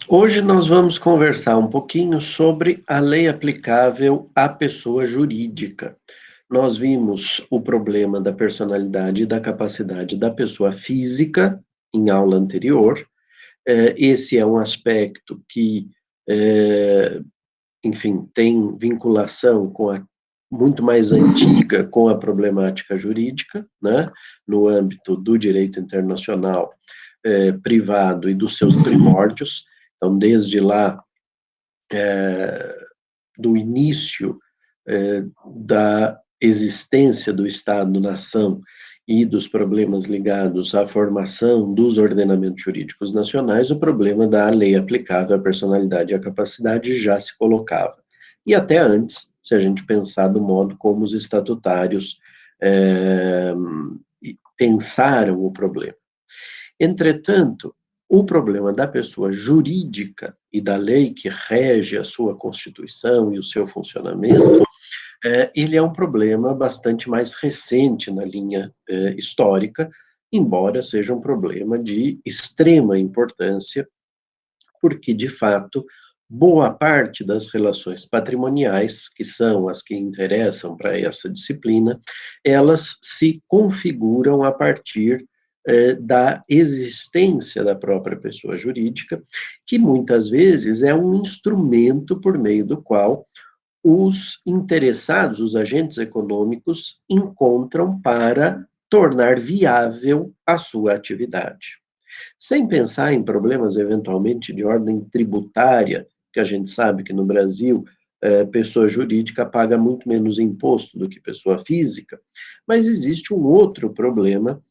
Hoje nós vamos conversar um pouquinho sobre a lei aplicável à pessoa jurídica. Nós vimos o problema da personalidade e da capacidade da pessoa física em aula anterior. Esse é um aspecto que, enfim, tem vinculação muito mais antiga com a problemática jurídica, né, no âmbito do direito internacional privado e dos seus primórdios. Então, desde lá, do início da existência do Estado-nação e dos problemas ligados à formação dos ordenamentos jurídicos nacionais, o problema da lei aplicável à personalidade e à capacidade já se colocava. E até antes, se a gente pensar do modo como os estatutários pensaram o problema. Entretanto, o problema da pessoa jurídica e da lei que rege a sua constituição e o seu funcionamento, ele é um problema bastante mais recente na linha histórica, embora seja um problema de extrema importância, porque, de fato, boa parte das relações patrimoniais, que são as que interessam para essa disciplina, elas se configuram a partir da existência da própria pessoa jurídica, que muitas vezes é um instrumento por meio do qual os interessados, os agentes econômicos, encontram para tornar viável a sua atividade. Sem pensar em problemas eventualmente de ordem tributária, que a gente sabe que no Brasil pessoa jurídica paga muito menos imposto do que pessoa física, mas existe um outro problema,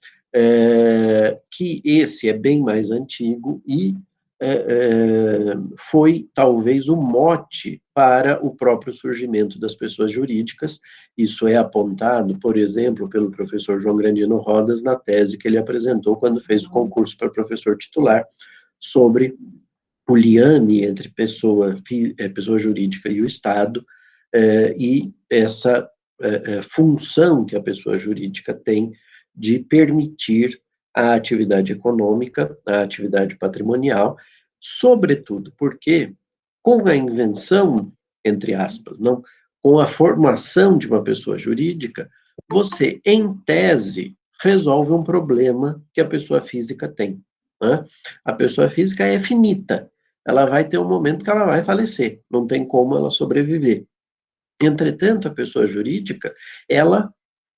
que esse é bem mais antigo e foi talvez o mote para o próprio surgimento das pessoas jurídicas. Isso é apontado, por exemplo, pelo professor João Grandino Rodas na tese que ele apresentou quando fez o concurso para professor titular sobre o liame entre pessoa jurídica e o Estado, e essa função que a pessoa jurídica tem de permitir a atividade econômica, a atividade patrimonial, sobretudo porque, com a invenção, entre aspas, não, com a formação de uma pessoa jurídica, você, em tese, resolve um problema que a pessoa física tem. Né? A pessoa física é finita, ela vai ter um momento que ela vai falecer, não tem como ela sobreviver. Entretanto, a pessoa jurídica, ela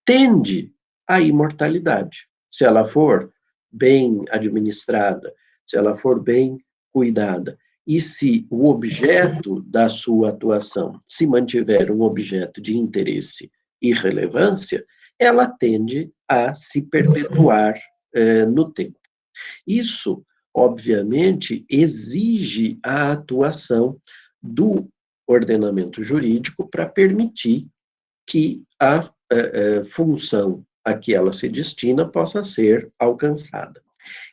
tende à imortalidade. Se ela for bem administrada, se ela for bem cuidada, e se o objeto da sua atuação se mantiver um objeto de interesse e relevância, ela tende a se perpetuar no tempo. Isso, obviamente, exige a atuação do ordenamento jurídico para permitir que a função a que ela se destina possa ser alcançada.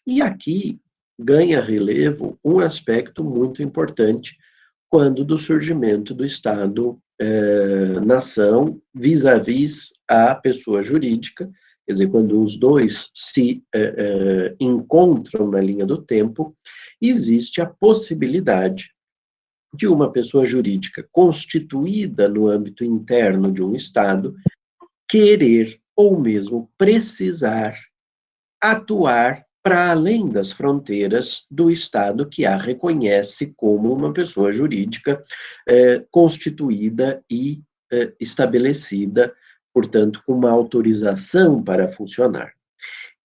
E aqui ganha relevo um aspecto muito importante quando do surgimento do Estado-nação vis-à-vis a pessoa jurídica, quer dizer, quando os dois se encontram na linha do tempo, existe a possibilidade de uma pessoa jurídica constituída no âmbito interno de um Estado querer ou mesmo precisar atuar para além das fronteiras do Estado que a reconhece como uma pessoa jurídica constituída e estabelecida, portanto, com uma autorização para funcionar.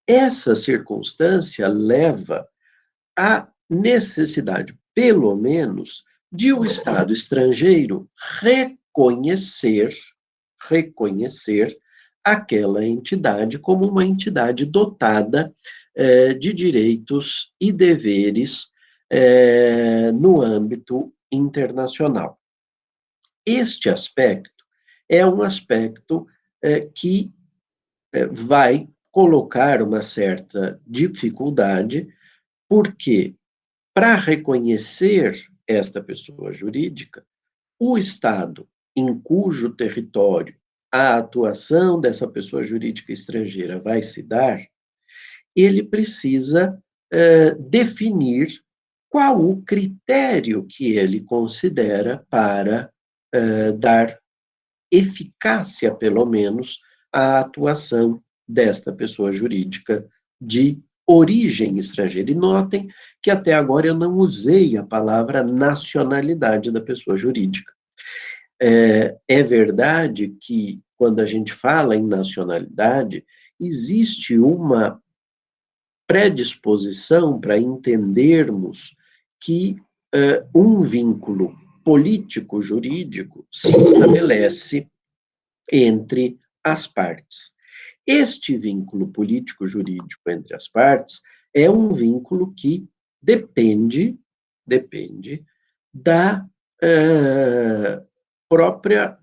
Essa circunstância leva à necessidade, pelo menos, de o Estado estrangeiro reconhecer aquela entidade como uma entidade dotada de direitos e deveres no âmbito internacional. Este aspecto é um aspecto que vai colocar uma certa dificuldade, porque, para reconhecer esta pessoa jurídica, o Estado em cujo território a atuação dessa pessoa jurídica estrangeira vai se dar, ele precisa definir qual o critério que ele considera para dar eficácia, pelo menos, à atuação desta pessoa jurídica de origem estrangeira. E notem que até agora eu não usei a palavra nacionalidade da pessoa jurídica. É verdade que, quando a gente fala em nacionalidade, existe uma predisposição para entendermos que um vínculo político-jurídico se estabelece entre as partes. Este vínculo político-jurídico entre as partes é um vínculo que depende da própria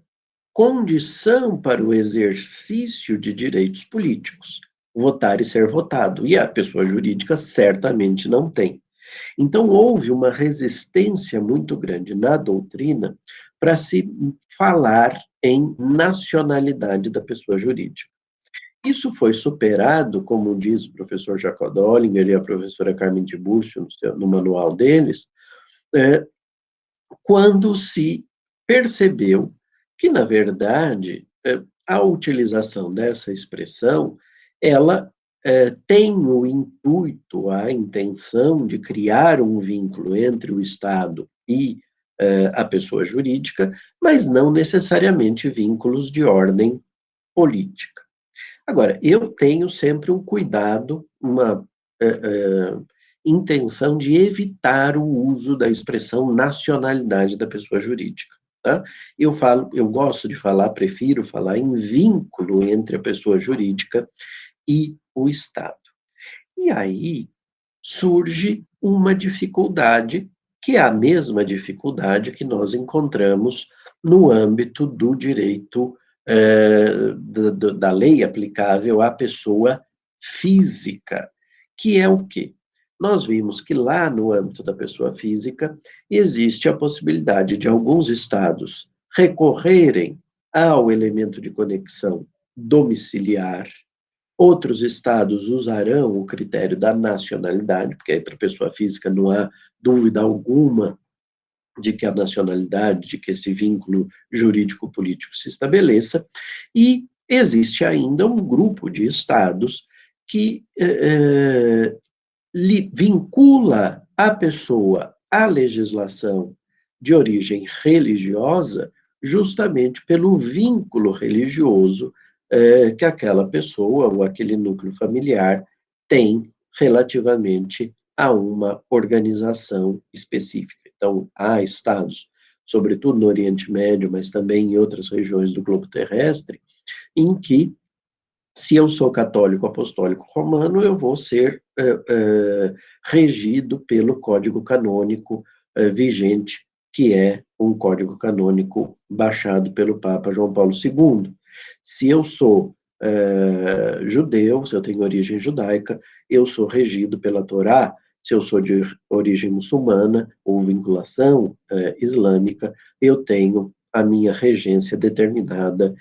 condição para o exercício de direitos políticos, votar e ser votado, e a pessoa jurídica certamente não tem. Então, houve uma resistência muito grande na doutrina para se falar em nacionalidade da pessoa jurídica. Isso foi superado, como diz o professor Jacob Dollinger e a professora Carmen Tiburcio no manual deles, quando se percebeu que, na verdade, a utilização dessa expressão, ela tem o intuito, a intenção de criar um vínculo entre o Estado e a pessoa jurídica, mas não necessariamente vínculos de ordem política. Agora, eu tenho sempre um cuidado, uma intenção de evitar o uso da expressão nacionalidade da pessoa jurídica. Tá? Eu gosto de falar, prefiro falar em vínculo entre a pessoa jurídica e o Estado. E aí surge uma dificuldade, que é a mesma dificuldade que nós encontramos no âmbito do direito da lei aplicável à pessoa física, que é o quê? Nós vimos que lá no âmbito da pessoa física existe a possibilidade de alguns estados recorrerem ao elemento de conexão domiciliar. Outros estados usarão o critério da nacionalidade, porque aí para a pessoa física não há dúvida alguma de que a nacionalidade, de que esse vínculo jurídico-político se estabeleça, e existe ainda um grupo de estados que vincula a pessoa à legislação de origem religiosa justamente pelo vínculo religioso que aquela pessoa ou aquele núcleo familiar tem relativamente a uma organização específica. Então, há estados, sobretudo no Oriente Médio, mas também em outras regiões do globo terrestre, em que, se eu sou católico apostólico romano, eu vou ser regido pelo Código Canônico vigente, que é um código canônico baixado pelo Papa João Paulo II. Se eu sou judeu, se eu tenho origem judaica, eu sou regido pela Torá. Se eu sou de origem muçulmana ou vinculação islâmica, eu tenho a minha regência determinada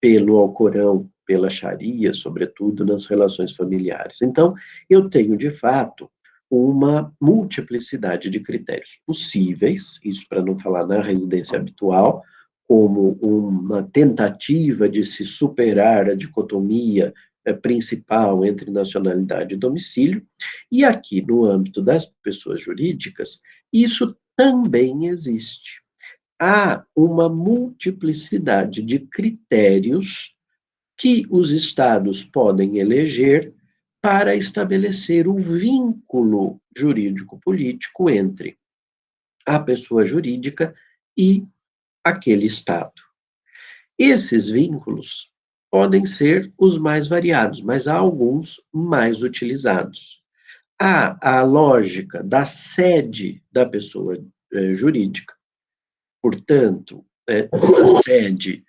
pelo Alcorão, pela Sharia, sobretudo nas relações familiares. Então, eu tenho, de fato, uma multiplicidade de critérios possíveis, isso para não falar na residência habitual, como uma tentativa de se superar a dicotomia principal entre nacionalidade e domicílio, e aqui, no âmbito das pessoas jurídicas, isso também existe. Há uma multiplicidade de critérios que os estados podem eleger para estabelecer o vínculo jurídico-político entre a pessoa jurídica e aquele estado. Esses vínculos podem ser os mais variados, mas há alguns mais utilizados. Há a lógica da sede da pessoa jurídica, portanto, uma sede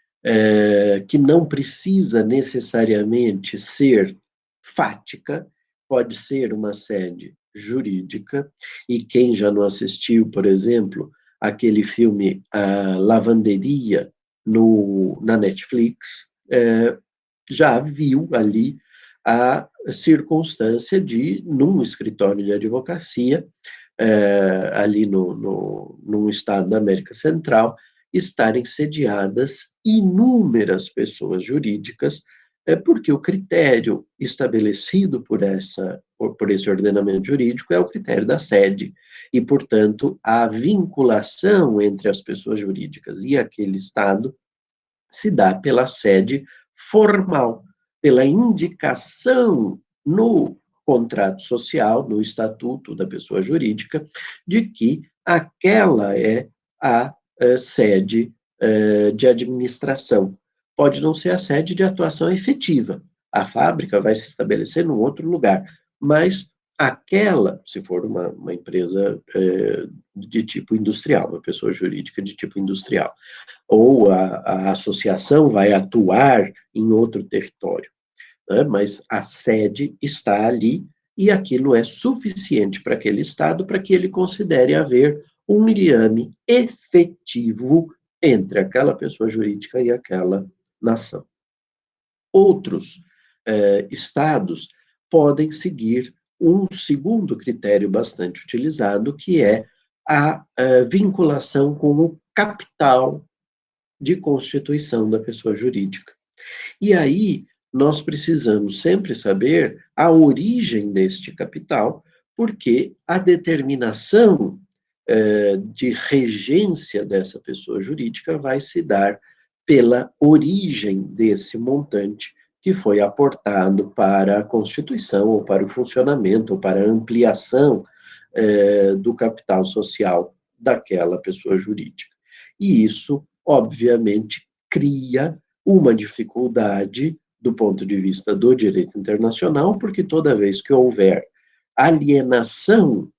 que não precisa necessariamente ser fática, pode ser uma sede jurídica, e quem já não assistiu, por exemplo, aquele filme Lavanderia na Netflix, já viu ali a circunstância de, num escritório de advocacia, ali num estado da América Central, estarem sediadas inúmeras pessoas jurídicas, porque o critério estabelecido por esse ordenamento jurídico é o critério da sede, e, portanto, a vinculação entre as pessoas jurídicas e aquele estado se dá pela sede formal, pela indicação no contrato social, no estatuto da pessoa jurídica, de que aquela é a sede de administração. Pode não ser a sede de atuação efetiva. A fábrica vai se estabelecer num outro lugar, mas aquela, se for uma empresa de tipo industrial, uma pessoa jurídica de tipo industrial, ou a associação vai atuar em outro território, né? Mas a sede está ali e aquilo é suficiente para aquele Estado para que ele considere haver um liame efetivo entre aquela pessoa jurídica e aquela nação. Outros estados podem seguir um segundo critério bastante utilizado, que é a vinculação com o capital de constituição da pessoa jurídica. E aí, nós precisamos sempre saber a origem deste capital, porque a determinação de regência dessa pessoa jurídica vai se dar pela origem desse montante que foi aportado para a constituição, ou para o funcionamento, ou para a ampliação do capital social daquela pessoa jurídica. E isso, obviamente, cria uma dificuldade do ponto de vista do direito internacional, porque toda vez que houver alienação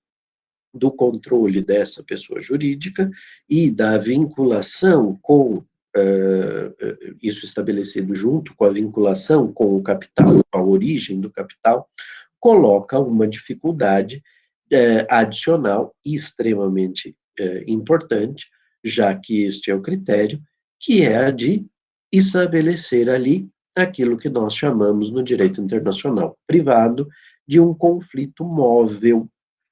do controle dessa pessoa jurídica e da vinculação com isso estabelecido junto com a vinculação com o capital, a origem do capital, coloca uma dificuldade adicional e extremamente importante, já que este é o critério, que é a de estabelecer ali aquilo que nós chamamos no direito internacional privado de um conflito móvel,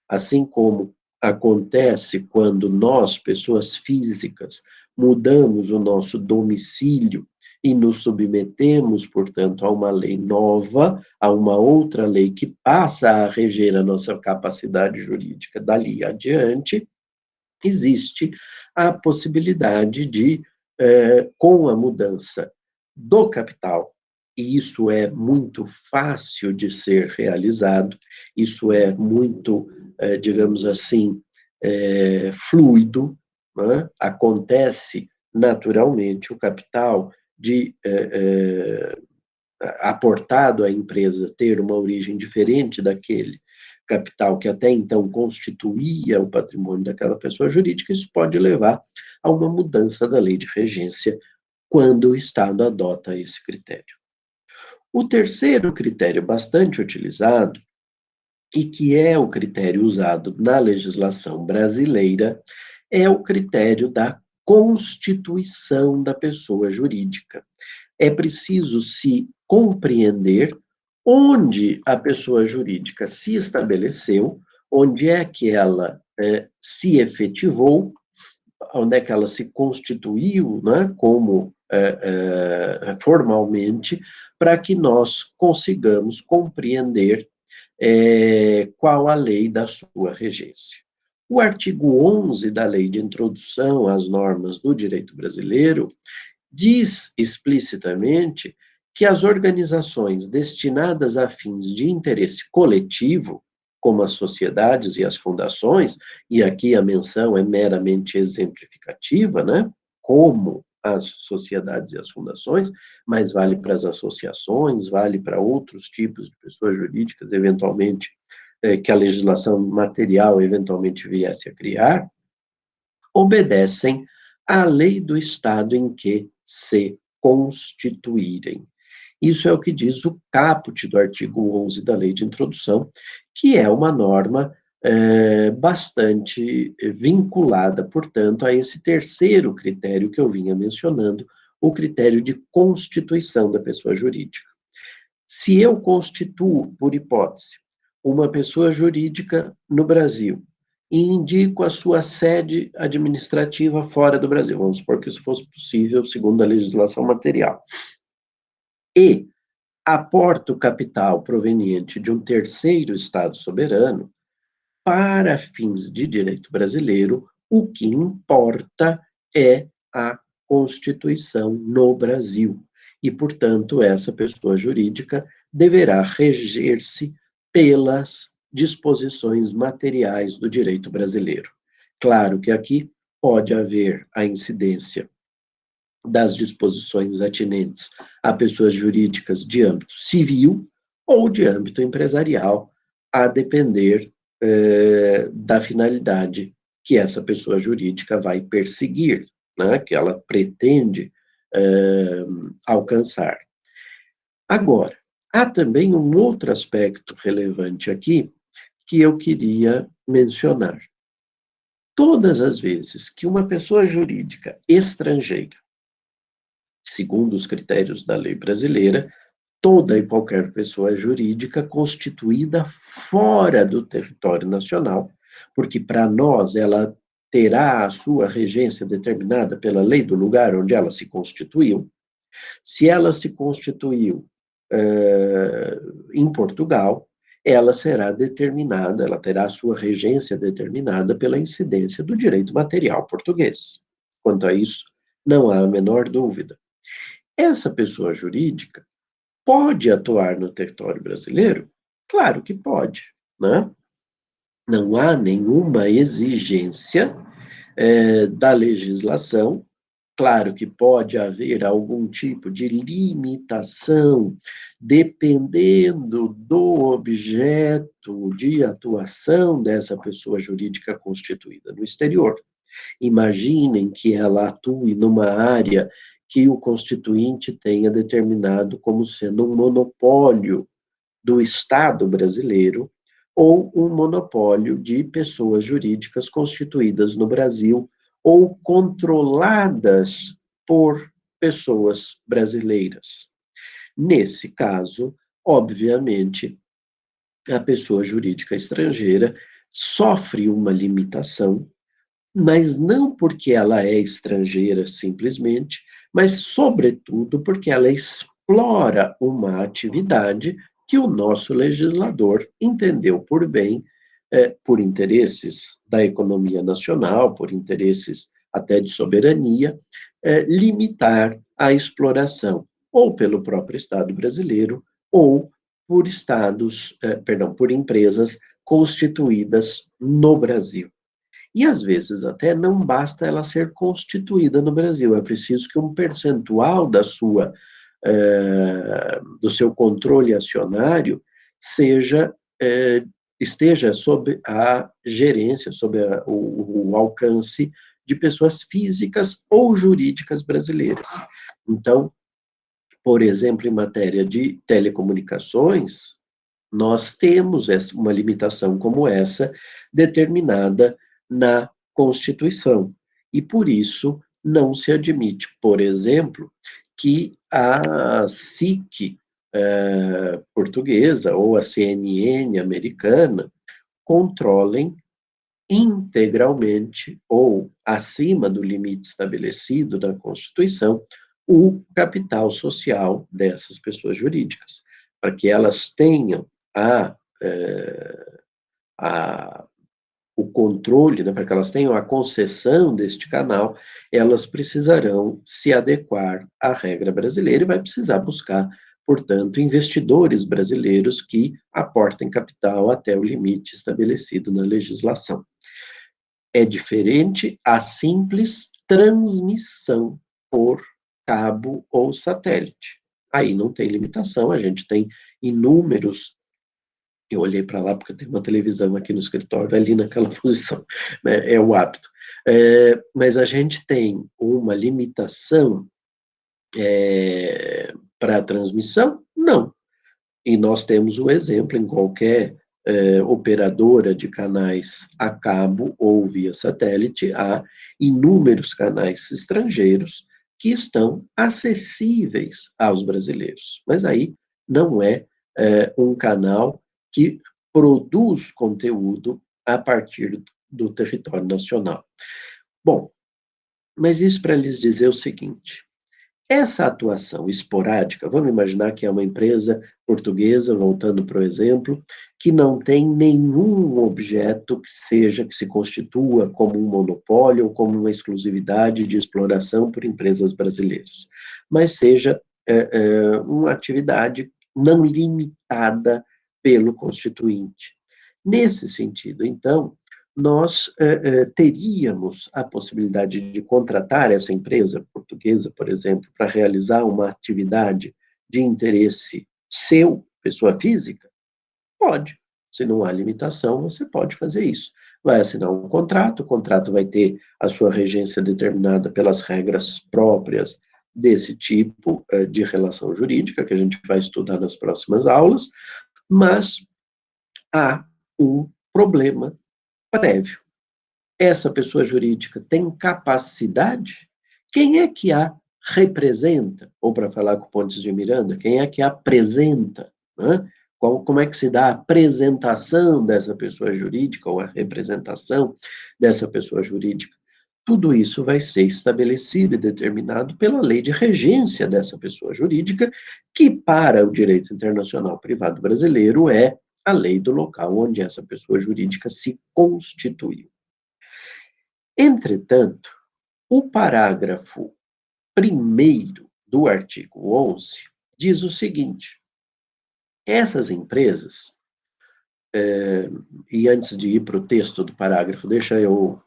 assim como acontece quando nós, pessoas físicas, mudamos o nosso domicílio e nos submetemos, portanto, a uma lei nova, a uma outra lei que passa a reger a nossa capacidade jurídica dali adiante, existe a possibilidade de, com a mudança do capital, e isso é muito fácil de ser realizado, isso é muito, digamos assim, fluido, né? Acontece naturalmente o capital de aportado à empresa ter uma origem diferente daquele capital que até então constituía o patrimônio daquela pessoa jurídica, isso pode levar a uma mudança da lei de regência quando o Estado adota esse critério. O terceiro critério bastante utilizado, e que é o critério usado na legislação brasileira, é o critério da constituição da pessoa jurídica. É preciso se compreender onde a pessoa jurídica se estabeleceu, onde é que ela se efetivou, onde é que ela se constituiu, né, como formalmente, para que nós consigamos compreender qual a lei da sua regência. O artigo 11 da Lei de Introdução às Normas do Direito Brasileiro diz explicitamente que as organizações destinadas a fins de interesse coletivo, como as sociedades e as fundações, e aqui a menção é meramente exemplificativa, né? Como as sociedades e as fundações, mas vale para as associações, vale para outros tipos de pessoas jurídicas, eventualmente, que a legislação material eventualmente viesse a criar, obedecem à lei do Estado em que se constituírem. Isso é o que diz o caput do artigo 11 da Lei de Introdução, que é uma norma bastante vinculada, portanto, a esse terceiro critério que eu vinha mencionando, o critério de constituição da pessoa jurídica. Se eu constituo, por hipótese, uma pessoa jurídica no Brasil e indico a sua sede administrativa fora do Brasil, vamos supor que isso fosse possível segundo a legislação material, e aporto capital proveniente de um terceiro Estado soberano, para fins de direito brasileiro, o que importa é a Constituição no Brasil. E, portanto, essa pessoa jurídica deverá reger-se pelas disposições materiais do direito brasileiro. Claro que aqui pode haver a incidência das disposições atinentes a pessoas jurídicas de âmbito civil ou de âmbito empresarial, a depender da finalidade que essa pessoa jurídica vai perseguir, né, que ela pretende alcançar. Agora, há também um outro aspecto relevante aqui que eu queria mencionar. Todas as vezes que uma pessoa jurídica estrangeira, segundo os critérios da lei brasileira, toda e qualquer pessoa jurídica constituída fora do território nacional, porque para nós ela terá a sua regência determinada pela lei do lugar onde ela se constituiu. Se ela se constituiu em Portugal, ela será determinada, ela terá a sua regência determinada pela incidência do direito material português. Quanto a isso, não há a menor dúvida. Essa pessoa jurídica pode atuar no território brasileiro? Claro que pode, né? Não há nenhuma exigência da legislação. Claro que pode haver algum tipo de limitação, dependendo do objeto de atuação dessa pessoa jurídica constituída no exterior. Imaginem que ela atue numa área que o constituinte tenha determinado como sendo um monopólio do Estado brasileiro ou um monopólio de pessoas jurídicas constituídas no Brasil ou controladas por pessoas brasileiras. Nesse caso, obviamente, a pessoa jurídica estrangeira sofre uma limitação, mas não porque ela é estrangeira simplesmente, mas sobretudo porque ela explora uma atividade que o nosso legislador entendeu por bem, por interesses da economia nacional, por interesses até de soberania, limitar a exploração, ou pelo próprio Estado brasileiro, ou por por empresas constituídas no Brasil. E às vezes até não basta ela ser constituída no Brasil, é preciso que um percentual do seu controle acionário esteja sob a gerência, sob o alcance de pessoas físicas ou jurídicas brasileiras. Então, por exemplo, em matéria de telecomunicações, nós temos uma limitação como essa determinada na Constituição. E por isso não se admite, por exemplo, que a SIC portuguesa ou a CNN americana controlem integralmente ou acima do limite estabelecido na Constituição o capital social dessas pessoas jurídicas, para que elas tenham a o controle, né, para que elas tenham a concessão deste canal, elas precisarão se adequar à regra brasileira e vai precisar buscar, portanto, investidores brasileiros que aportem capital até o limite estabelecido na legislação. É diferente a simples transmissão por cabo ou satélite. Aí não tem limitação, a gente tem inúmeros. Eu olhei para lá porque tem uma televisão aqui no escritório, ali naquela posição, né, é o hábito. Mas a gente tem uma limitação para a transmissão? Não. E nós temos o exemplo em qualquer operadora de canais a cabo ou via satélite, há inúmeros canais estrangeiros que estão acessíveis aos brasileiros. Mas aí não é, um canal que produz conteúdo a partir do território nacional. Bom, mas isso para lhes dizer o seguinte: essa atuação esporádica, vamos imaginar que é uma empresa portuguesa, voltando para o exemplo, que não tem nenhum objeto que se constitua como um monopólio ou como uma exclusividade de exploração por empresas brasileiras, mas seja uma atividade não limitada pelo constituinte. Nesse sentido, então, nós teríamos a possibilidade de contratar essa empresa portuguesa, por exemplo, para realizar uma atividade de interesse seu, pessoa física? Pode. Se não há limitação, você pode fazer isso. Vai assinar um contrato, o contrato vai ter a sua regência determinada pelas regras próprias desse tipo de relação jurídica, que a gente vai estudar nas próximas aulas, mas há um problema prévio. Essa pessoa jurídica tem capacidade? Quem é que a representa? Ou, para falar com Pontes de Miranda, quem é que a apresenta? Né? Como é que se dá a apresentação dessa pessoa jurídica ou a representação dessa pessoa jurídica? Tudo isso vai ser estabelecido e determinado pela lei de regência dessa pessoa jurídica, que, para o direito internacional privado brasileiro, é a lei do local onde essa pessoa jurídica se constituiu. Entretanto, o parágrafo 1º do artigo 11 diz o seguinte: essas empresas, e antes de ir para o texto do parágrafo, deixa eu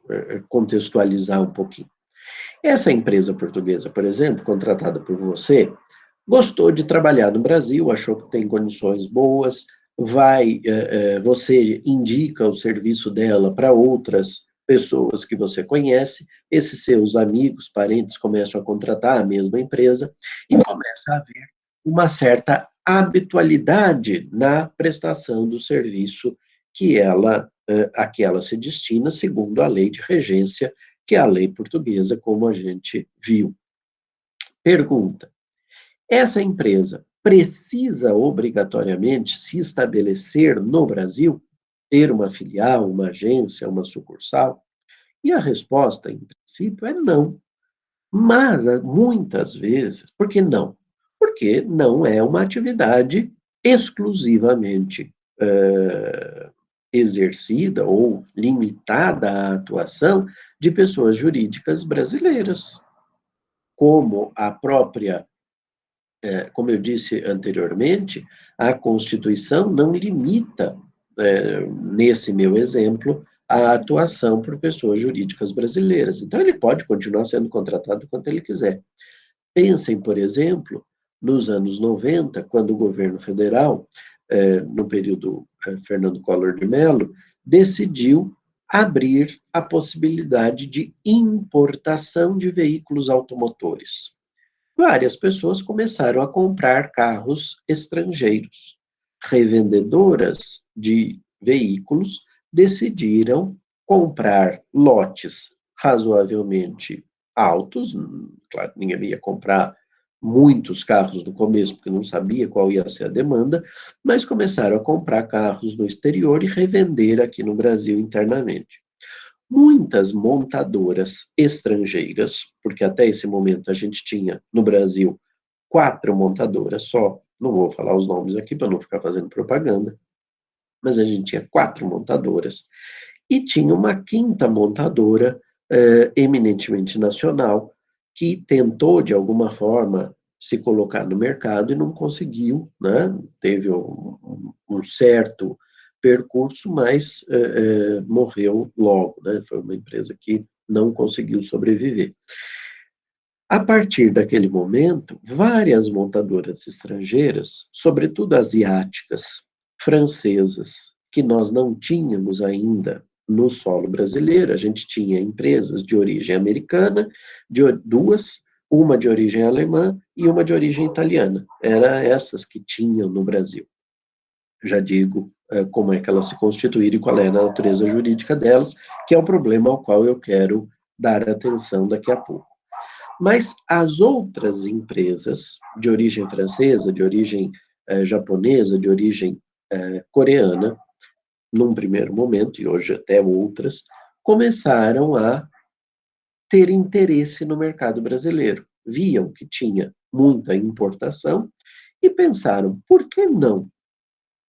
contextualizar um pouquinho. Essa empresa portuguesa, por exemplo, contratada por você, gostou de trabalhar no Brasil, achou que tem condições boas, você indica o serviço dela para outras pessoas que você conhece, esses seus amigos, parentes começam a contratar a mesma empresa e começa a haver uma certa habitualidade na prestação do serviço a que ela se destina, segundo a lei de regência, que é a lei portuguesa, como a gente viu. Pergunta: essa empresa precisa obrigatoriamente se estabelecer no Brasil, ter uma filial, uma agência, uma sucursal? E a resposta, em princípio, é não. Mas, muitas vezes, por que não? Porque não é uma atividade exclusivamente exercida ou limitada à atuação de pessoas jurídicas brasileiras, como a própria como eu disse anteriormente, a Constituição não limita, nesse meu exemplo, a atuação por pessoas jurídicas brasileiras. Então, ele pode continuar sendo contratado quanto ele quiser. Pensem, por exemplo, nos anos 90, quando o governo federal, no período Fernando Collor de Mello, decidiu abrir a possibilidade de importação de veículos automotores. Várias pessoas começaram a comprar carros estrangeiros. Revendedoras de veículos decidiram comprar lotes razoavelmente altos. Claro, ninguém ia comprar muitos carros no começo, porque não sabia qual ia ser a demanda, mas começaram a comprar carros no exterior e revender aqui no Brasil internamente. Muitas montadoras estrangeiras, porque até esse momento a gente tinha no Brasil 4 montadoras só, não vou falar os nomes aqui para não ficar fazendo propaganda, mas a gente tinha 4 montadoras, e tinha uma quinta montadora, eminentemente nacional, que tentou, de alguma forma, se colocar no mercado e não conseguiu, né? Teve um certo percurso, mas morreu logo, né? Foi uma empresa que não conseguiu sobreviver. A partir daquele momento, várias montadoras estrangeiras, sobretudo asiáticas, francesas, que nós não tínhamos ainda no solo brasileiro, a gente tinha empresas de origem americana, duas, uma de origem alemã e uma de origem italiana. Eram essas que tinham no Brasil. Já digo como é que elas se constituíram e qual é a natureza jurídica delas, que é o problema ao qual eu quero dar atenção daqui a pouco. Mas as outras empresas de origem francesa, de origem japonesa, de origem coreana, num primeiro momento, e hoje até outras, começaram a ter interesse no mercado brasileiro. Viam que tinha muita importação e pensaram, por que não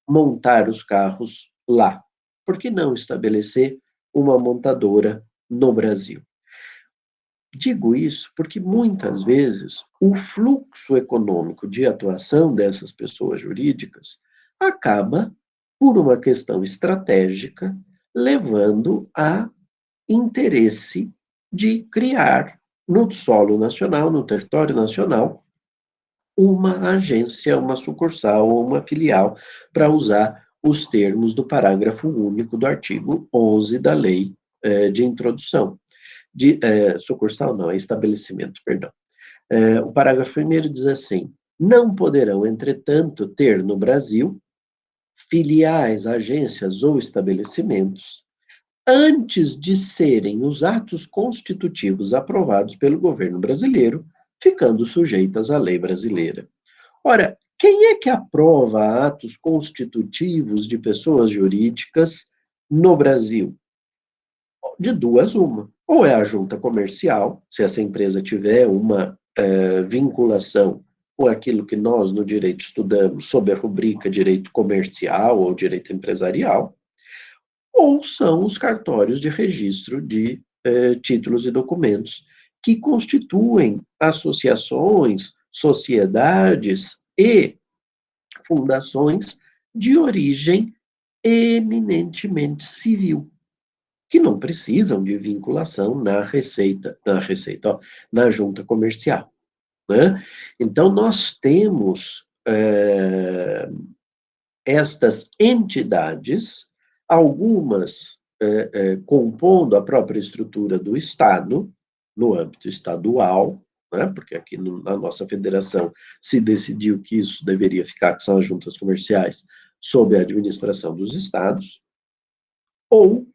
montar os carros lá? Por que não estabelecer uma montadora no Brasil? Digo isso porque muitas vezes o fluxo econômico de atuação dessas pessoas jurídicas acaba, por uma questão estratégica, levando a interesse de criar no solo nacional, no território nacional, uma agência, uma sucursal ou uma filial para usar os termos do parágrafo único do artigo 11 da lei de introdução. Sucursal não, é estabelecimento, perdão. O parágrafo 1º diz assim, não poderão, entretanto, ter no Brasil filiais, agências ou estabelecimentos antes de serem os atos constitutivos aprovados pelo governo brasileiro, ficando sujeitas à lei brasileira. Ora, quem é que aprova atos constitutivos de pessoas jurídicas no Brasil? De duas, uma. Ou é a junta comercial, se essa empresa tiver uma vinculação com aquilo que nós no direito estudamos sob a rubrica direito comercial ou direito empresarial, ou são os cartórios de registro de títulos e documentos, que constituem associações, sociedades e fundações de origem eminentemente civil, que não precisam de vinculação na junta comercial, né? Então, nós temos estas entidades, algumas compondo a própria estrutura do Estado, no âmbito estadual, né, porque aqui na nossa federação se decidiu que isso deveria ficar, que são as juntas comerciais, sob a administração dos estados, ou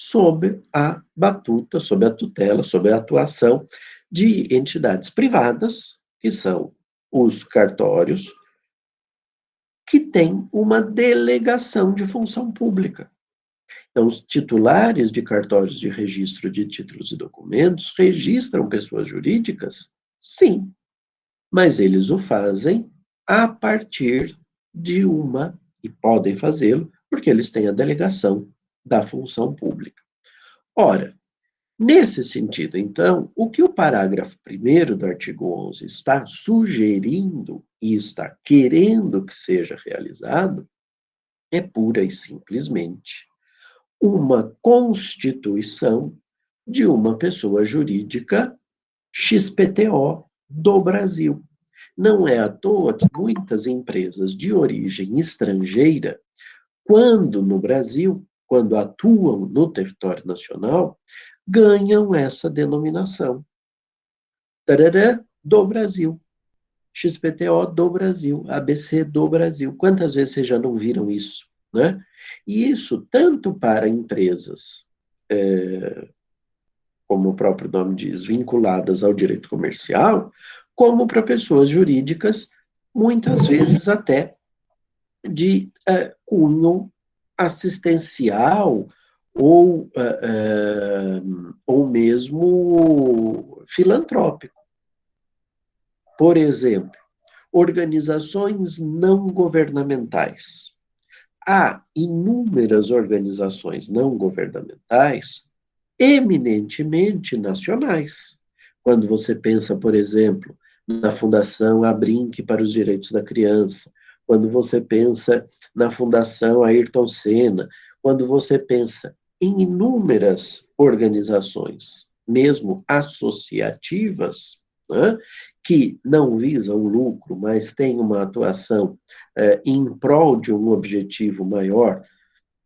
sob a batuta, sob a tutela, sob a atuação de entidades privadas, que são os cartórios, que têm uma delegação de função pública. Então, os titulares de cartórios de registro de títulos e documentos registram pessoas jurídicas? Sim, mas eles o fazem a partir de e podem fazê-lo, porque eles têm a delegação da função pública. Ora, nesse sentido, então, o que o parágrafo 1º do artigo 11 está sugerindo e está querendo que seja realizado é pura e simplesmente uma constituição de uma pessoa jurídica XPTO do Brasil. Não é à toa que muitas empresas de origem estrangeira, quando no Brasil, quando atuam no território nacional, ganham essa denominação. Tarará, do Brasil. XPTO do Brasil, ABC do Brasil. Quantas vezes vocês já não viram isso, né? E isso tanto para empresas, como o próprio nome diz, vinculadas ao direito comercial, como para pessoas jurídicas, muitas vezes até de cunho assistencial ou mesmo filantrópico. Por exemplo, organizações não governamentais. Há inúmeras organizações não governamentais eminentemente nacionais. Quando você pensa, por exemplo, na Fundação Abrinq para os Direitos da Criança, quando você pensa na Fundação Ayrton Senna, quando você pensa em inúmeras organizações, mesmo associativas, né, que não visam lucro, mas têm uma atuação em prol de um objetivo maior,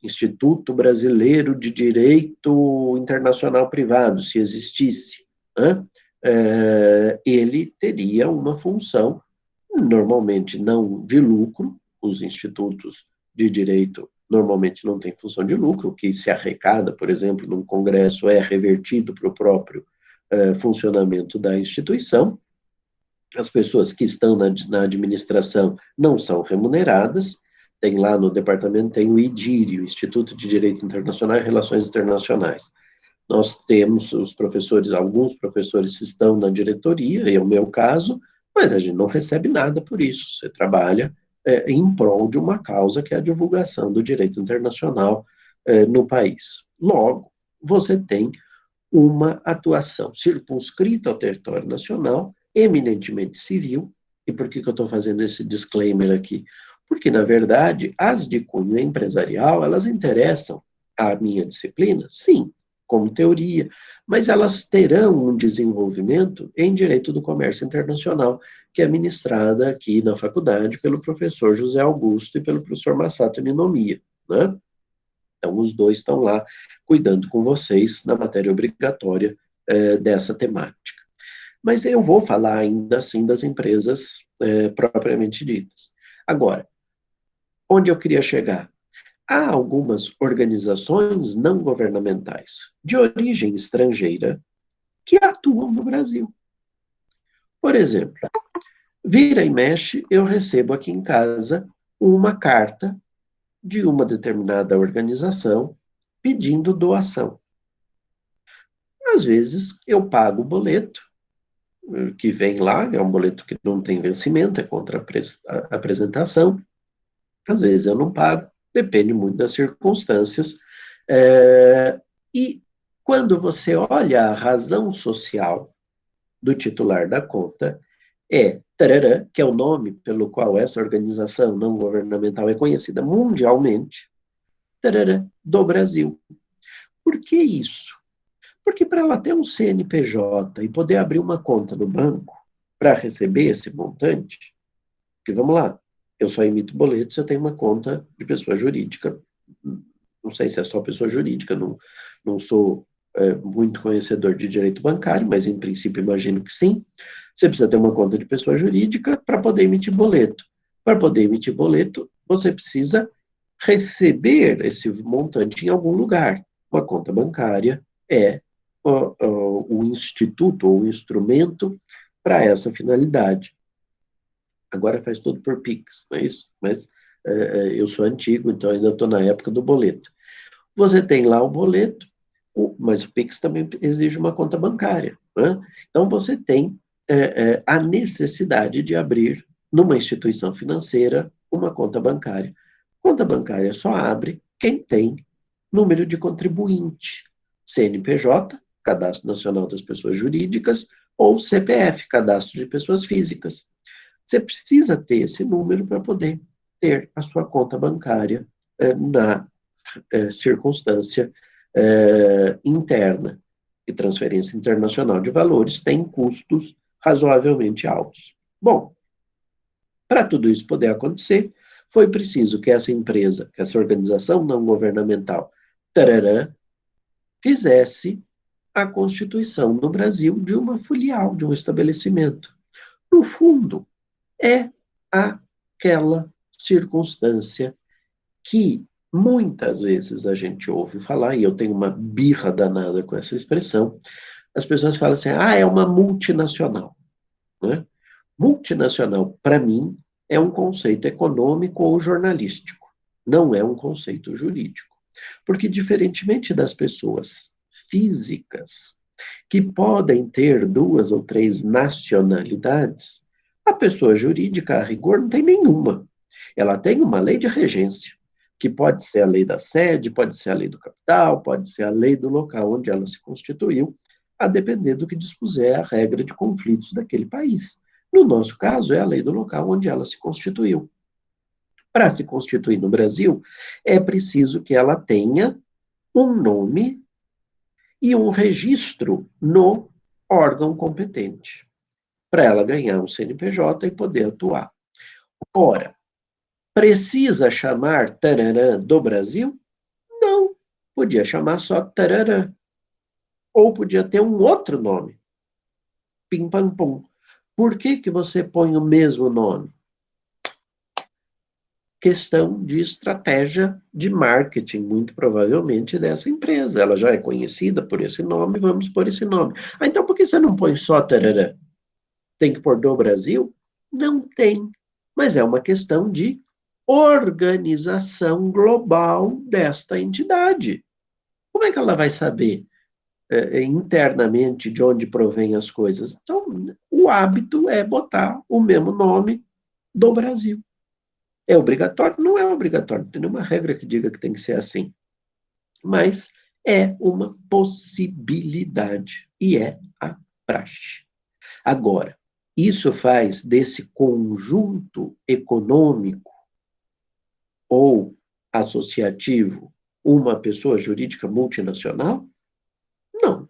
Instituto Brasileiro de Direito Internacional Privado, se existisse, né, ele teria uma função, normalmente não de lucro, os institutos de direito normalmente não têm função de lucro, o que se arrecada, por exemplo, num congresso é revertido para o próprio funcionamento da instituição, As pessoas que estão na administração não são remuneradas, tem lá no departamento, tem o IDIRI, o Instituto de Direito Internacional e Relações Internacionais. Nós temos os professores, alguns professores estão na diretoria, é o meu caso, mas a gente não recebe nada por isso. Você trabalha em prol de uma causa que é a divulgação do direito internacional no país. Logo, você tem uma atuação circunscrita ao território nacional, eminentemente civil. E por que eu estou fazendo esse disclaimer aqui? Porque, na verdade, as de cunho empresarial, elas interessam à minha disciplina, sim, como teoria, mas elas terão um desenvolvimento em direito do comércio internacional, que é ministrada aqui na faculdade pelo professor José Augusto e pelo professor Masato Ninomiya, né? Então, os dois estão lá cuidando com vocês na matéria obrigatória dessa temática. Mas eu vou falar ainda assim das empresas propriamente ditas. Agora, onde eu queria chegar? Há algumas organizações não governamentais de origem estrangeira que atuam no Brasil. Por exemplo, vira e mexe, eu recebo aqui em casa uma carta de uma determinada organização pedindo doação. Às vezes, eu pago o boleto, que vem lá, é um boleto que não tem vencimento, é contra a apresentação. Às vezes eu não pago, depende muito das circunstâncias. E quando você olha a razão social do titular da conta, é tarará, que é o nome pelo qual essa organização não governamental é conhecida mundialmente, tarará, do Brasil. Por que isso? Porque para ela ter um CNPJ e poder abrir uma conta no banco para receber esse montante, porque vamos lá, eu só emito boletos se eu tenho uma conta de pessoa jurídica. Não sei se é só pessoa jurídica, não sou muito conhecedor de direito bancário, mas em princípio imagino que sim. Você precisa ter uma conta de pessoa jurídica para poder emitir boleto. Para poder emitir boleto, você precisa receber esse montante em algum lugar. Uma conta bancária é o instituto ou o instrumento para essa finalidade. Agora faz tudo por Pix, não é isso? Mas eu sou antigo, então ainda estou na época do boleto. Você tem lá o boleto, mas o Pix também exige uma conta bancária, né? Então você tem a necessidade de abrir numa instituição financeira uma conta bancária. Conta bancária só abre quem tem número de contribuinte, CNPJ, Cadastro Nacional das Pessoas Jurídicas, ou CPF, Cadastro de Pessoas Físicas. Você precisa ter esse número para poder ter a sua conta bancária na circunstância interna. E transferência internacional de valores tem custos razoavelmente altos. Bom, para tudo isso poder acontecer, foi preciso que essa empresa, que essa organização não governamental, tarará, fizesse a constituição no Brasil de uma filial, de um estabelecimento. No fundo, é aquela circunstância que muitas vezes a gente ouve falar, e eu tenho uma birra danada com essa expressão, as pessoas falam assim, é uma multinacional. Né? Multinacional, para mim, é um conceito econômico ou jornalístico, não é um conceito jurídico. Porque, diferentemente das pessoas físicas, que podem ter 2 ou 3 nacionalidades, a pessoa jurídica, a rigor, não tem nenhuma. Ela tem uma lei de regência, que pode ser a lei da sede, pode ser a lei do capital, pode ser a lei do local onde ela se constituiu, a depender do que dispuser a regra de conflitos daquele país. No nosso caso, é a lei do local onde ela se constituiu. Para se constituir no Brasil, é preciso que ela tenha um nome e um registro no órgão competente, para ela ganhar um CNPJ e poder atuar. Ora, precisa chamar tararã do Brasil? Não, podia chamar só tararã. Ou podia ter um outro nome, pim pam pum. Por que você põe o mesmo nome? Questão de estratégia de marketing, muito provavelmente, dessa empresa. Ela já é conhecida por esse nome, vamos por esse nome. Então por que você não põe só tararã? Tem que pôr do Brasil? Não tem, mas é uma questão de organização global desta entidade. Como é que ela vai saber internamente de onde provém as coisas? Então, o hábito é botar o mesmo nome do Brasil. É obrigatório? Não é obrigatório, não tem nenhuma regra que diga que tem que ser assim. Mas é uma possibilidade e é a praxe. Agora, isso faz desse conjunto econômico ou associativo uma pessoa jurídica multinacional? Não.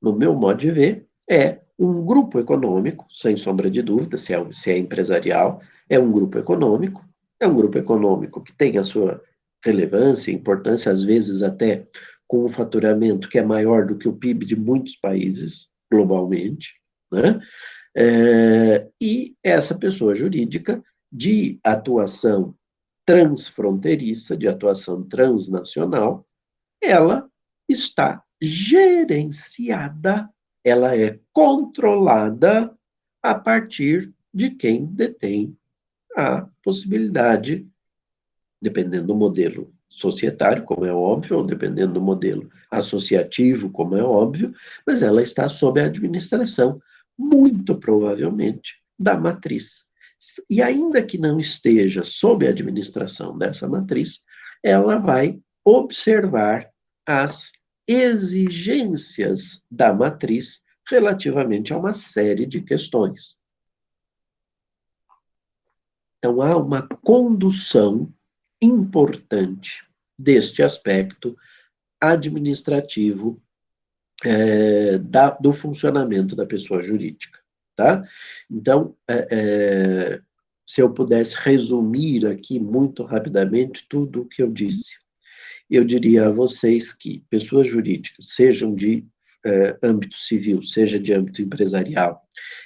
No meu modo de ver, é um grupo econômico, sem sombra de dúvida, se é empresarial, é um grupo econômico que tem a sua relevância, importância, às vezes até com um faturamento que é maior do que o PIB de muitos países globalmente, né? E essa pessoa jurídica de atuação transfronteiriça, de atuação transnacional, ela está gerenciada, ela é controlada a partir de quem detém a possibilidade, dependendo do modelo societário, como é óbvio, ou dependendo do modelo associativo, como é óbvio, mas ela está sob a administração, muito provavelmente, da matriz. E ainda que não esteja sob a administração dessa matriz, ela vai observar as exigências da matriz relativamente a uma série de questões. Então, há uma condução importante deste aspecto administrativo do funcionamento da pessoa jurídica. Tá? Então, se eu pudesse resumir aqui muito rapidamente tudo o que eu disse, eu diria a vocês que pessoas jurídicas, sejam de âmbito civil, seja de âmbito empresarial,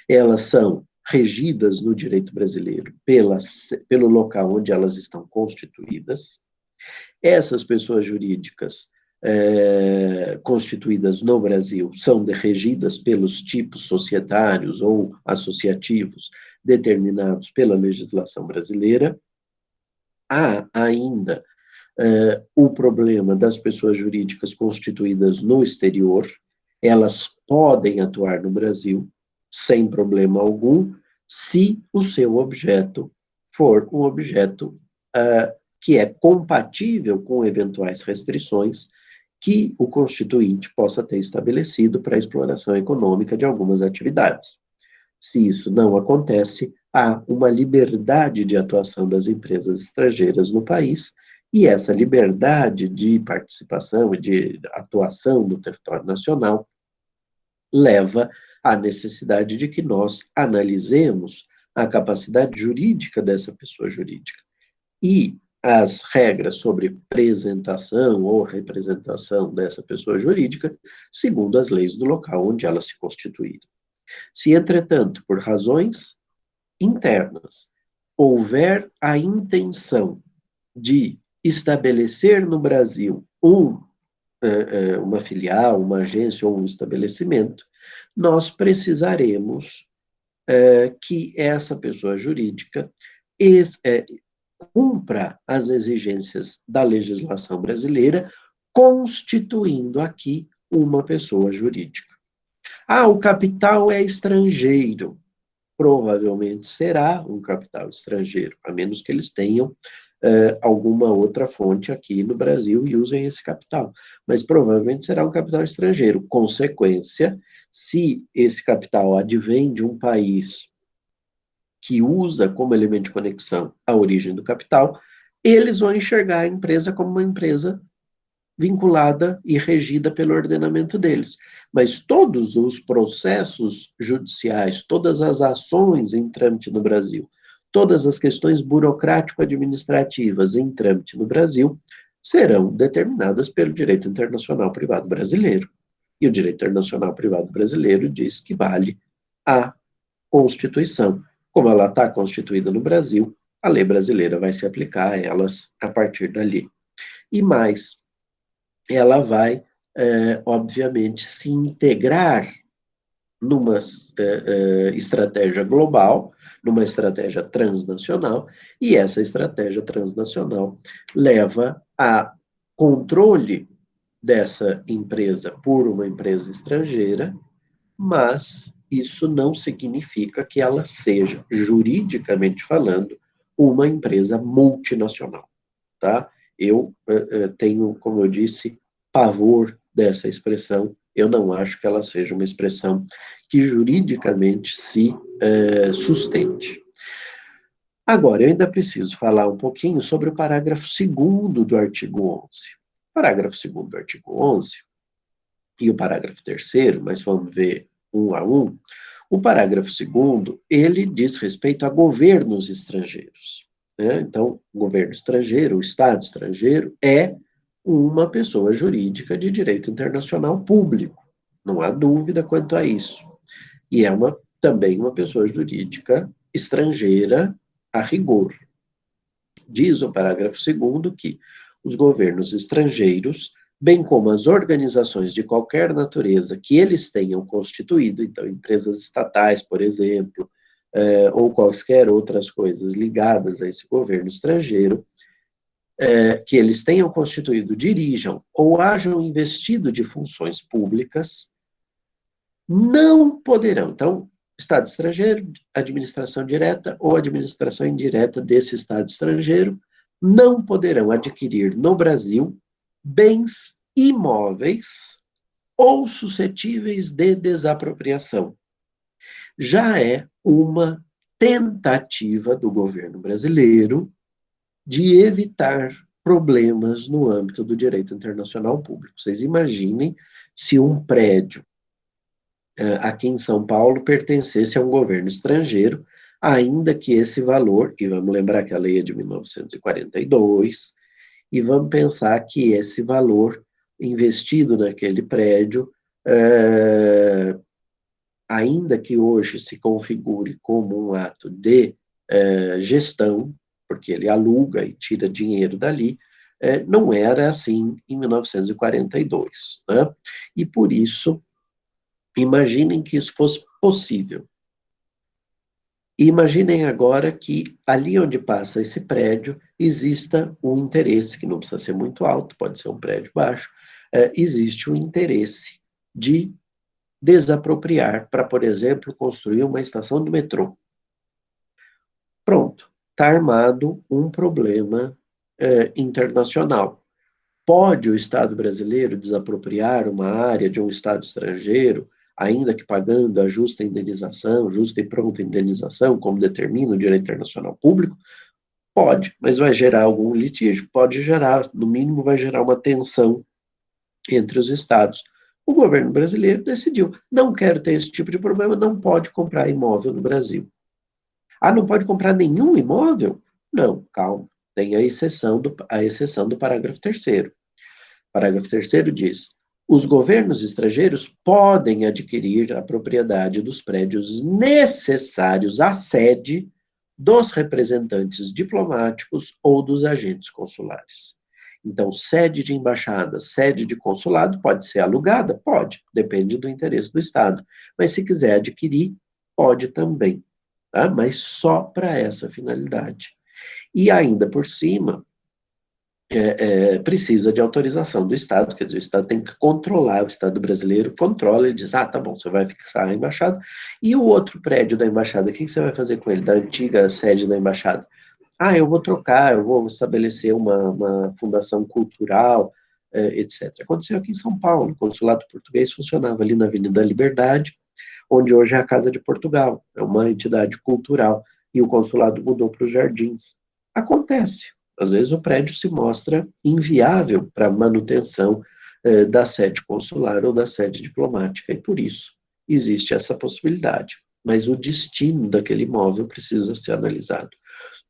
elas são regidas no direito brasileiro pelo local onde elas estão constituídas. Essas pessoas jurídicas constituídas no Brasil são regidas pelos tipos societários ou associativos determinados pela legislação brasileira. Há ainda o problema das pessoas jurídicas constituídas no exterior, elas podem atuar no Brasil sem problema algum, se o seu objeto for um objeto que é compatível com eventuais restrições que o constituinte possa ter estabelecido para a exploração econômica de algumas atividades. Se isso não acontece, há uma liberdade de atuação das empresas estrangeiras no país, e essa liberdade de participação e de atuação no território nacional leva à necessidade de que nós analisemos a capacidade jurídica dessa pessoa jurídica. E as regras sobre apresentação ou representação dessa pessoa jurídica, segundo as leis do local onde ela se constituir. Se, entretanto, por razões internas, houver a intenção de estabelecer no Brasil uma filial, uma agência ou um estabelecimento, nós precisaremos que essa pessoa jurídica cumpra as exigências da legislação brasileira, constituindo aqui uma pessoa jurídica. O capital é estrangeiro. Provavelmente será um capital estrangeiro, a menos que eles tenham alguma outra fonte aqui no Brasil e usem esse capital. Mas provavelmente será um capital estrangeiro. Consequência, se esse capital advém de um país que usa como elemento de conexão a origem do capital, eles vão enxergar a empresa como uma empresa vinculada e regida pelo ordenamento deles. Mas todos os processos judiciais, todas as ações em trâmite no Brasil, todas as questões burocrático-administrativas em trâmite no Brasil, serão determinadas pelo direito internacional privado brasileiro. E o direito internacional privado brasileiro diz que vale a Constituição. Como ela está constituída no Brasil, a lei brasileira vai se aplicar a elas a partir dali. E mais, ela vai, obviamente, se integrar numa estratégia global, numa estratégia transnacional, e essa estratégia transnacional leva a controle dessa empresa por uma empresa estrangeira, mas isso não significa que ela seja, juridicamente falando, uma empresa multinacional, tá? Eu tenho, como eu disse, pavor dessa expressão. Eu não acho que ela seja uma expressão que juridicamente se sustente. Agora, eu ainda preciso falar um pouquinho sobre o parágrafo 2º do artigo 11. O parágrafo 2º do artigo 11 e o parágrafo 3º, mas vamos ver um a um. O parágrafo 2º, ele diz respeito a governos estrangeiros, né? Então, o governo estrangeiro, o Estado estrangeiro, é uma pessoa jurídica de direito internacional público. Não há dúvida quanto a isso. E é também uma pessoa jurídica estrangeira a rigor. Diz o parágrafo 2º que os governos estrangeiros, bem como as organizações de qualquer natureza que eles tenham constituído, então empresas estatais, por exemplo, ou quaisquer outras coisas ligadas a esse governo estrangeiro, que eles tenham constituído, dirijam ou hajam investido de funções públicas, não poderão. Então, Estado estrangeiro, administração direta ou administração indireta desse Estado estrangeiro, não poderão adquirir no Brasil bens imóveis ou suscetíveis de desapropriação. Já é uma tentativa do governo brasileiro de evitar problemas no âmbito do direito internacional público. Vocês imaginem se um prédio aqui em São Paulo pertencesse a um governo estrangeiro, ainda que esse valor, e vamos lembrar que a lei é de 1942, e vamos pensar que esse valor investido naquele prédio, ainda que hoje se configure como um ato de gestão, porque ele aluga e tira dinheiro dali, não era assim em 1942, né? E por isso, imaginem que isso fosse possível. E imaginem agora que ali onde passa esse prédio exista um interesse, que não precisa ser muito alto, pode ser um prédio baixo, existe um interesse de desapropriar para, por exemplo, construir uma estação do metrô. Pronto, está armado um problema internacional. Pode o Estado brasileiro desapropriar uma área de um Estado estrangeiro, ainda que pagando a justa indenização, justa e pronta indenização, como determina o direito internacional público? Pode, mas vai gerar algum litígio? Pode gerar, no mínimo vai gerar uma tensão entre os Estados. O governo brasileiro decidiu, não quero ter esse tipo de problema, não pode comprar imóvel no Brasil. Ah, não pode comprar nenhum imóvel? Não, calma, tem a exceção do parágrafo 3º. Parágrafo 3º diz: os governos estrangeiros podem adquirir a propriedade dos prédios necessários à sede dos representantes diplomáticos ou dos agentes consulares. Então, sede de embaixada, sede de consulado pode ser alugada? Pode, depende do interesse do Estado. Mas se quiser adquirir, pode também, tá? Mas só para essa finalidade. E ainda por cima, precisa de autorização do Estado, quer dizer, o Estado tem que controlar, o Estado brasileiro controla, ele diz, tá bom, você vai fixar a embaixada, e o outro prédio da embaixada, o que você vai fazer com ele, da antiga sede da embaixada? Eu vou trocar, eu vou estabelecer uma fundação cultural, etc. Aconteceu aqui em São Paulo, o consulado português funcionava ali na Avenida Liberdade, onde hoje é a Casa de Portugal, é uma entidade cultural, e o consulado mudou para os Jardins. Acontece. Às vezes o prédio se mostra inviável para manutenção da sede consular ou da sede diplomática, e por isso existe essa possibilidade. Mas o destino daquele imóvel precisa ser analisado.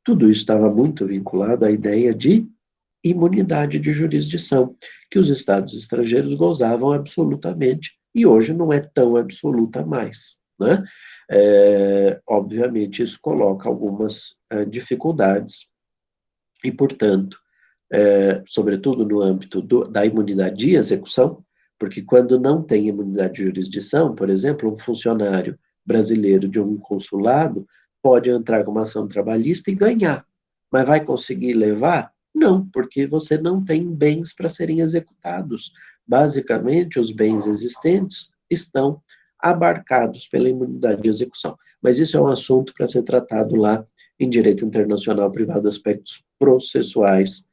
Tudo isso estava muito vinculado à ideia de imunidade de jurisdição, que os estados estrangeiros gozavam absolutamente, e hoje não é tão absoluta mais, né? Obviamente, isso coloca algumas dificuldades, e, portanto, sobretudo no âmbito da imunidade de execução, Porque quando não tem imunidade de jurisdição, por exemplo, um funcionário brasileiro de um consulado pode entrar com uma ação trabalhista e ganhar, mas vai conseguir levar? Não, porque você não tem bens para serem executados. Basicamente, os bens existentes estão abarcados pela imunidade de execução. Mas isso é um assunto para ser tratado lá em direito internacional privado, aspectos processuais